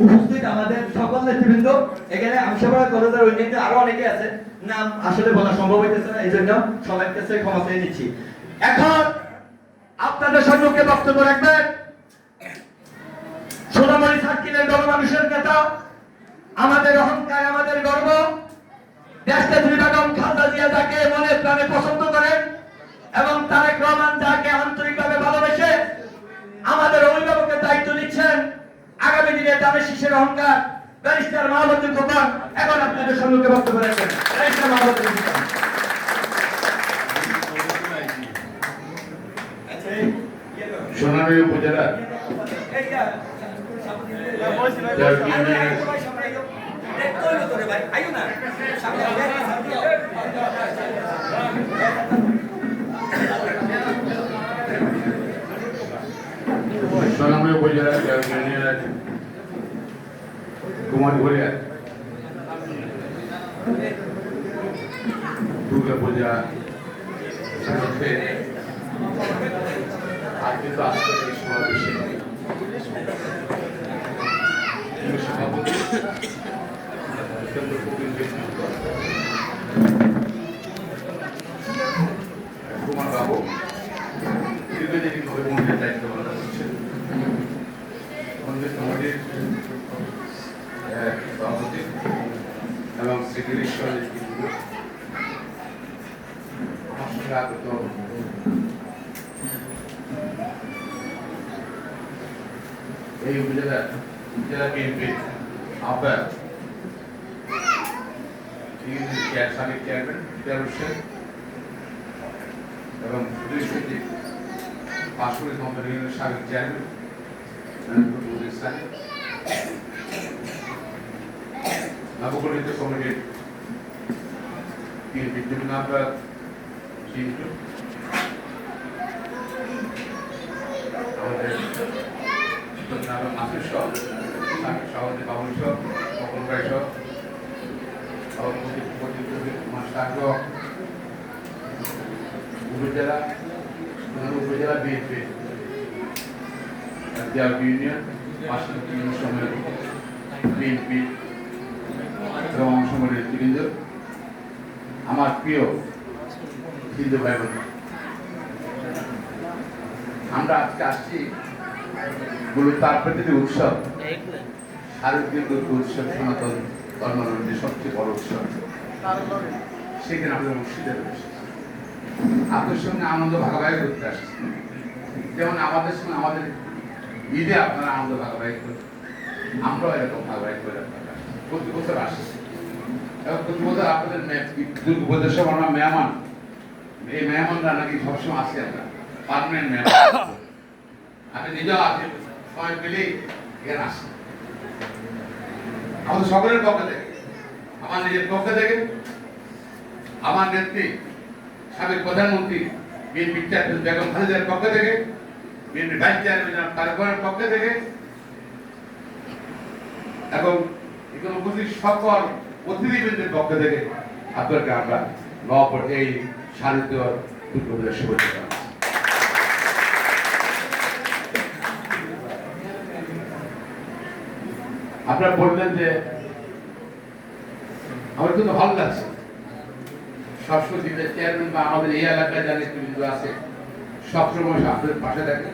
উপস্থিত আমাদের সকল নেতৃবৃন্দ, এখানে আমশাপাড়া কলেজের অন্যান্য আরো অনেকে আছে, নাম আসলে বলা সম্ভব হইতেছে না, এই জন্য সবার কাছে ক্ষমা চেয়ে নিচ্ছি। এখন আপনাদের সম্মুখে বক্তব্য রাখবেন সোনামণি সার্কিলের গণমানুষের নেতা, আমাদের অহংকার, আমাদের গর্ব, দেশনেত্রী বেগম খালেদা জিয়া যাকে মনে প্রাণে পছন্দ করেন এবং তারেক রহমান যাকে আন্তরিকভাবে ভালোবেসে আমাদের অভিভাবকের দায়িত্ব নিচ্ছেন, আগামী দিনে তাদের শিশের অহংকার ব্যারিস্টার মাহবুবুল খোকন এখন আপনাদের সম্মুখে বক্তব্য রাখবেন। ব্যারিস্টার মাহবুবুল খোকন। সোনামণি উপজেলা সোনামণি উপজেলা কুমারঘড়িয়া দুর্গা পূজা আয়োজিত আজকের এই সমাবেশে সভাপতি কুমার বাবু দীর্ঘদিন ধরে মন্দিরের দায়িত্ব পালন করছেন, মন্দির কমিটির সভাপতি এবং সেক্রেটারি আমার সঙ্গে আগত এই উপজেলা বিএনপির আহ্বায়ক সাবেক চেয়ারম্যান হোসেন এবং পাঁশকুড়ি কোম্পানির সাবেক চেয়ারম্যান নবগঠিত কমিটির বিএনপির যুগ্ম আহ্বায়ক চিন্টু, আমাদের মাসুর সহ সভাপতি বাবুল সহ কখন ভাই সহ উপজেলা উপজেলা বিএনপি ইউনিয়ন সম্মেলন বিএনপি এবং অংশগ্রহণের নেতৃবৃন্দ, আমার প্রিয় হিন্দু ভাই বোন, আমরা আজকে আসছি মূলত তাৎপর্যের উৎসব শারদীয় দুর্গা উৎসব, সনাতন ধর্মাবলম্বী সবচেয়ে বড় উৎসব। সেখানে আমাদের মসজিদে রয়েছে, আপনাদের সঙ্গে আনন্দ ভাগাভাগি করতে আসছি। যেমন আমাদের সঙ্গে আমাদের ঈদে আপনারা আনন্দ ভাগাভাগি করেন, আমরাও এরকম ভাগাভাগি করে প্রতি বছর আসছি এবং প্রতি বছর আপনাদের দুর্গা পুজোর সময় আমরা মেহমান, এই মেহমানরা নাকি সবসময় আসি, আমরা পার্মানেন্ট মেহমান, আপনি নিজেও আসেন, সময় পেলেই এখানে আসেন। আমাদের সকলের পক্ষ থেকে, আমার নিজের পক্ষ থেকে, আমার নেত্রী সাবেক প্রধানমন্ত্রী বিএনপি চেয়ারম্যান বেগম খালেদার পক্ষ থেকে, বিএনপি ভাইস চেয়ারম্যান তারেক রহমানের পক্ষ থেকে এবং এখানে উপস্থিত সকল অতিথিবৃন্দের পক্ষ থেকে আপনাদেরকে আমরা এই শারদীয় দুর্গা পূজার শুভেচ্ছা জানাচ্ছি। আপনারা বললেন যে আমার কিন্তু ভালো লাগছে, সবসময় চেয়ারম্যান বা আমাদের এই এলাকায় যা নেতৃবৃন্দ আছে সবসময় আপনাদের পাশে থাকে,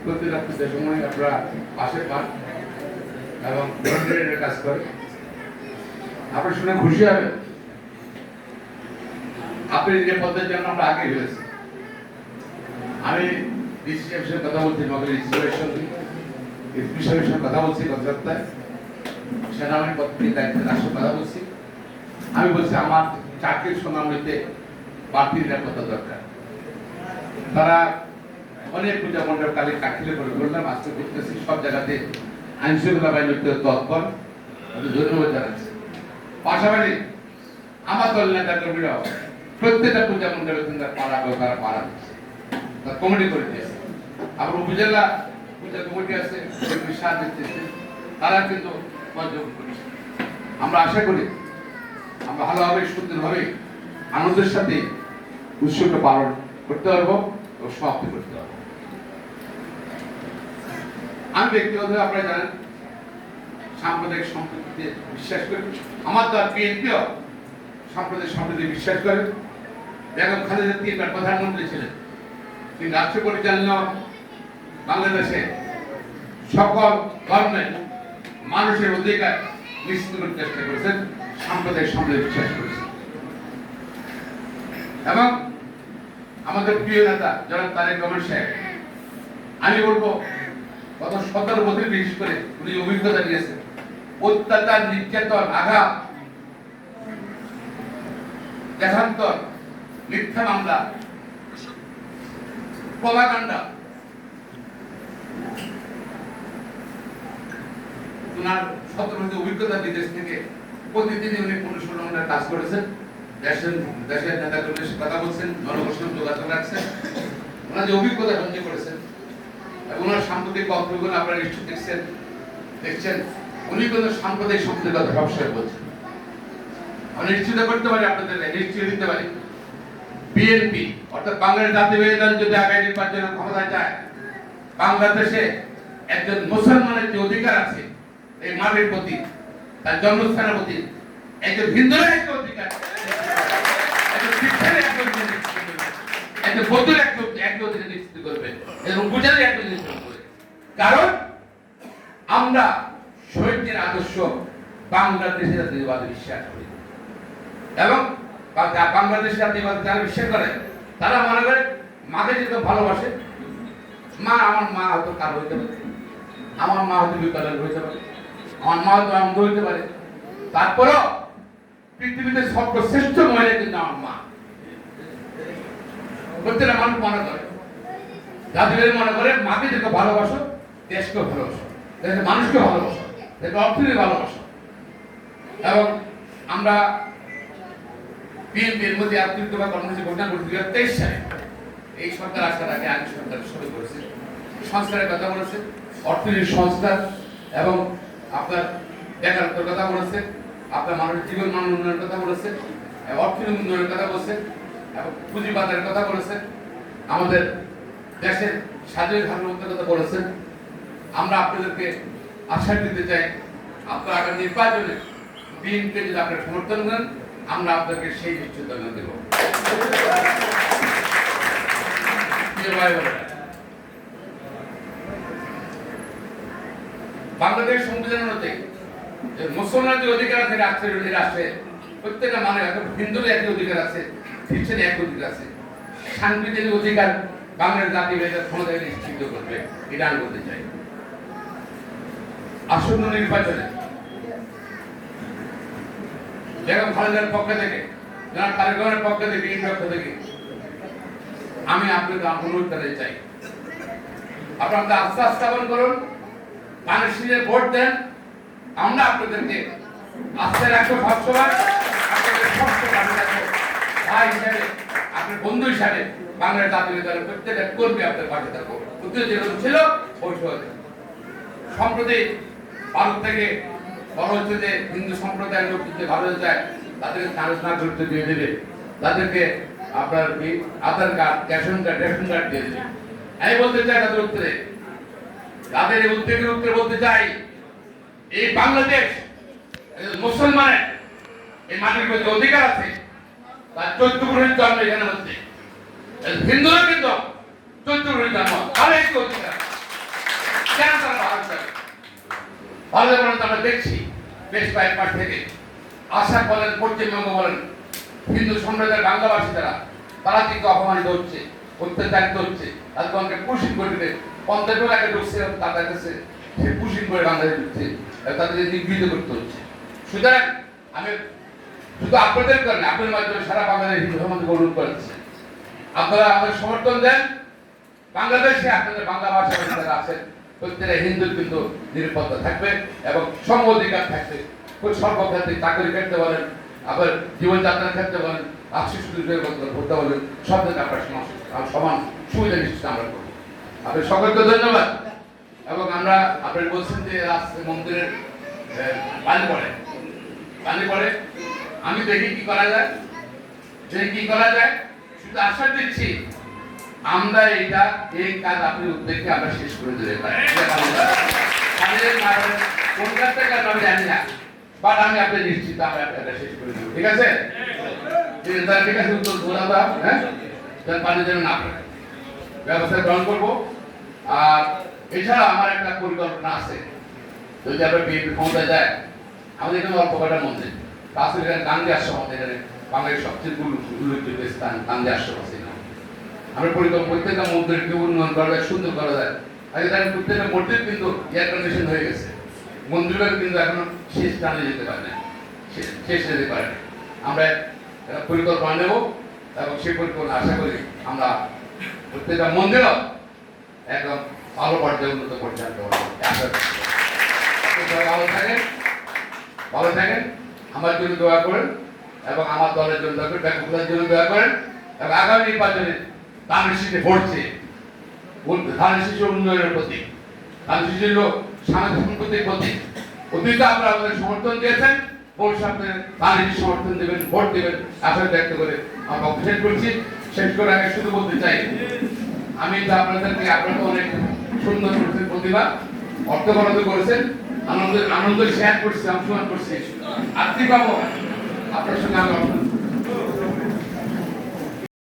প্রতিটা সময় আপনারা পাশে পান এবং ভলেন্টিয়ারের কাজ করে। আপনার শুনে খুশি হবে, আপনি নিরাপত্তার জন্য আমরা আগে হয়েছি। আমি ডিসি সাহেবের কথা বলছি, নগর ইসির সঙ্গে এসপি সাহেবের সঙ্গে কথা বলছি, গত সপ্তাহে সেনাবাহিনী পত্রিক দায়িত্বের রাষ্ট্র কথা বলছি। আমি বলছি আমার চাকরির সুনামীতে বাড়তি নিরাপত্তা দরকার। তারা অনেক পূজা মণ্ডপ কালী কাঠিলে করে বললাম, আজকে করতেছি সব জায়গাতে আইন শৃঙ্খলা বাহিনীর তৎপর, ধন্যবাদ জানাচ্ছি। পাশাপাশি আমার দল নেতা কর্মীরাও প্রত্যেকটা পূজা মণ্ডপে পাড়া তারা পাড়া দিচ্ছে, তার কমিটি করে দিয়েছে। আবার উপজেলা পূজা কমিটি আছে, সাহায্য দিচ্ছে, তারা কিন্তু পর্যবেক্ষণ করেছে। আমরা আশা করি আমরা ভালোভাবে সুন্দরভাবে আনন্দের সাথে উৎসবটা পালন করতে পারবো ও সমাপ্তি করতে পারবো। আমি ব্যক্তিগতভাবে আপনারা জানেন সাম্প্রদায়িক সম্প্রীতিতে বিশ্বাস করি। আমার দল বিএনপিও সাম্প্রদায়িক সম্প্রীতিতে বিশ্বাস করে। বেগম খালেদা তিনবার প্রধানমন্ত্রী ছিলেন। তিনি রাষ্ট্র পরিচালনা বাংলাদেশে সকল ধর্মের মানুষের অধিকার নিশ্চিত করতে চেষ্টা করেছেন, সাম্প্রদায়িক সম্প্রীতি বিশ্বাস করেছেন। এবং আমাদের প্রিয় নেতা জনাব তারেক রহমান সাহেব, আমি বলবো গত 17 বছর বিশেষ করে উনি অভিজ্ঞতা নিয়েছেন। অত্যাচার, নির্যাতন, আঘাত, দেশান্তর, মিথ্যা মামলা, প্রপাগান্ডা, ওনার 17 বছর অভিজ্ঞতা বিদেশ থেকে প্রতিদিনই উনি অনুশীলনের কাজ করেছেন। দেশের নেতাকর্মীদের সাথে কথা বলছেন, জনগণের সঙ্গে যোগাযোগ রাখছেন, ওনার যে অভিজ্ঞতা সঞ্চয় করেছেন। ওনার সাম্প্রতিক বক্তব্য আপনারা নিশ্চয় দেখছেন উনি কিন্তু সাম্প্রদায়িক সম্প্রীতির কথা সবসময় বলছেন। আমি নিশ্চিত করতে পারি, আপনাদের নিশ্চিত দিতে পারি, বিএনপি অর্থাৎ বাংলাদেশ জাতীয়তাবাদী দল যদি আগামী নির্বাচনে ক্ষমতায় যায়, বাংলাদেশে একজন মুসলমানের যে অধিকার আছে এই মাটির প্রতি, তার জন্মস্থানের প্রতি, একজন হিন্দুর একটা অধিকার, একজন শিক্ষার একটা অধিকার নিশ্চিত করবে, একজন বৌদ্ধের একটা অধিকার নিশ্চিত করবে, এবং গুজরাটের একটা নিশ্চিত করবে। কারণ আমরা শহীদদের আদর্শ বাংলাদেশের জাতীয়তাবাদে বিশ্বাস করি, এবং বাংলাদেশের জাতীয়বাদে যারা বিশ্বাস করে তারা মনে করে মাকে যেরকম ভালোবাসে, মা আমার মা হয়তো কারো হইতে পারে, আমার মা হয়তো বিকলাঙ্গ হইতে পারে, আমার মা হয়তো অন্ধ হইতে পারে, তারপরেও পৃথিবীতে সর্বশ্রেষ্ঠ মহিলা কিন্তু আমার মা। প্রত্যেকটা মানুষ মনে করে, জাতিভেদ মনে করে মাকে যেরকম ভালোবাসো, দেশকে ভালোবাসো, দেশের মানুষকে ভালোবাসো, দেশের অর্থনীতি ভালোবাসো। এবং আমরা বিএনপির মধ্যে আত্মীয়তা কর্মসূচি ঘোষণা করতে 2023 সালে এই সরকার আসার আগে সরকার শুরু করেছে, সংস্কারের কথা বলেছে, অর্থনীতির সংস্কার এবং আপনার বেকারত্বের কথা বলেছে, আপনার মানুষের জীবন মান উন্নয়নের কথা বলেছে, অর্থনীতি উন্নয়নের কথা বলেছে, এবং পুঁজিবাজারের কথা বলেছে, আমাদের দেশের স্বাধীন সার্বভৌমত্বের কথা বলেছেন। আমরা আপনাদেরকে আশা দিতে চাই, আপনারা আগামী নির্বাচনে বিএনপি যদি আপনার সমর্থন করেন, আমরা আপনাদেরকে সেই নিশ্চয়তা দেব। বাংলাদেশ সংবিধান অনুযায়ী মুসলমানদের অধিকার আছে রাষ্ট্রে, প্রত্যেকটা মানে হিন্দুদের একই অধিকার আছে, খ্রিস্টানের একই অধিকার আছে। সাংবিধানিক অধিকার বাংলার জাতীয়তাবাদের ক্ষমতাকে নিশ্চিত করবে, এটা আমি বলতে চাই। আসন্ন নির্বাচনে বেগম খালেদার পক্ষ থেকে, জনাব তারেক রহমানের পক্ষ থেকে, বিএনপির পক্ষ থেকে আমি আপনাদের অনুরোধ করতে চাই, আপনারা আস্থা স্থাপন করুন, মানুষের ভোট দেন। আমরা আপনাদেরকে আস্থা রাখবো, সবসময় আপনাদের ভাই হিসাবে, আপনার বন্ধু হিসাবে বাংলার জাতীয় দলের প্রত্যেকটা কর্মী আপনার পাশে থাকবো। যেরকম ছিল ওই সময় সম্প্রতি ভারত থেকে বড় হচ্ছে যে হিন্দু সম্প্রদায়ের লোক যদি ভারতে যায়, তাদেরকে নাগরিকত্ব দিয়ে দেবে, তাদেরকে আপনার আধার কার্ড, রেশন কার্ড দিয়ে দেবে। আমি বলতে চাই তাদের উত্তরে, তাদের এই উদ্যোগের উত্তরে বলতে চাই, এই বাংলাদেশ মুসলমানের এই মাটির মধ্যে অধিকার আছে, তার 14 গ্রহের জন্ম এখানে হচ্ছে, হিন্দুরা কিন্তু 14 গ্রহের জন্ম, তাহলে একটু অধিকার কেন তারা ভারত যাবে? ভারতের মনে আমরা দেখছি বেশ কয়েক মাস থেকে আশা বলেন, পশ্চিমবঙ্গ বলেন, হিন্দু সম্প্রদায়ের বাংলাভাষী তারা কিন্তু অপমানিত হচ্ছে, অত্যাচারিত হচ্ছে, তাদেরকে অনেকে পুশিং করে দিবে। 50 টাকা ঢুকছে তাদের কাছে, সে পুশিং করে বাংলাদেশে ঢুকছে, তাদের নিগৃহীত করতে হচ্ছে। সুতরাং আমি শুধু আপনাদের করেন, আপনার মাধ্যমে সারা বাংলাদেশ হিন্দু সমাজকে অনুরোধ করেছে, আপনারা আমাদের সমর্থন দেন। বাংলাদেশে আপনাদের বাংলা ভাষা যারা আছেন প্রত্যেকটা হিন্দুর কিন্তু নিরাপত্তা থাকবে এবং সম অধিকার থাকবে। সর্বক্ষেত্রে চাকরি ক্ষেত্রে বলেন, আবার জীবনযাত্রার ক্ষেত্রে বলেন, আর্থিক সুযোগের করতে বলেন, সব দিকে আপনার সমান সুবিধা নিশ্চিত আমরা করবো। আপনার সকলকে ধন্যবাদ। এবং আমরা আপনার বলছেন যে মন্দিরের পানি পড়ে, আমি দেখি কি করা যায়, শুধু আশা দিচ্ছি আমরা এই কাজ আপনি উদ্যোগে আমরা শেষ করে দিতে পারি। পানির মাঝে কোন কাছ থেকে আমি জানি না, বাট আমি আপনি নিশ্চিত আমরা এটা শেষ করে দেবো, ঠিক আছে? ঠিক আছে, উত্তর বলা দাও, হ্যাঁ, যেন পানি যেন না পড়ে ব্যবস্থা গ্রহণ করবো। আর এছাড়া আমার একটা পরিকল্পনা আছে, যদি আমরা বিএনপি ক্ষমতায় যায়, আমাদের এখানে অল্প কটা মন্দির, পাশের এখানে গান্ধী আশ্রম, আমাদের এখানে বাংলাদেশের সবচেয়ে উল্লেখযোগ্য স্থান গান্ধী আশ্রম আছে। আমরা পরিকল্পনা প্রত্যেকটা মন্দিরকে উন্নয়ন করা যায়, সুন্দর করা যায়। আগে তাই প্রত্যেকটা মন্দির কিন্তু এয়ার কন্ডিশন হয়ে গেছে, মন্দিরগুলো কিন্তু এখনো শেষ টানে যেতে পারে না, শেষ যেতে পারে না। আমরা পরিকল্পনা নেব এবং সেই পরিকল্পনা আশা করি আমরা প্রত্যেকটা মন্দিরও একদম ভালো পর্যায়ে উন্নত পর্যায়ে আনতে পারবো। ভালো থাকেন, ভালো থাকেন, আমার জন্য দোয়া করেন এবং আমার দলের জন্য দোয়া করেন, ব্যাপকতার জন্য দোয়া করেন এবং আগামী নির্বাচনে ধানের শীষে ভোটছে, ধানের শীষের উন্নয়নের প্রতি, ধানের শীষের লোক সামাজিক সম্পত্তির প্রতি অতীতে আপনারা আমাদের সমর্থন দিয়েছেন, ভবিষ্যতে ধানের শীষ সমর্থন দেবেন, ভোট দেবেন, আশা ব্যক্ত করে আমার বক্তব্য শেষ করছি। শেষ করে আগে শুধু বলতে চাই, আমি তো আপনাদেরকে, আপনারা অনেক সুন্দর করেছেন, প্রতিভা অর্থ বরাদ্দ করেছেন, আনন্দ শেয়ার করছি, অংশগ্রহণ করছি, আর্থিক পাবো আপনার সঙ্গে আমি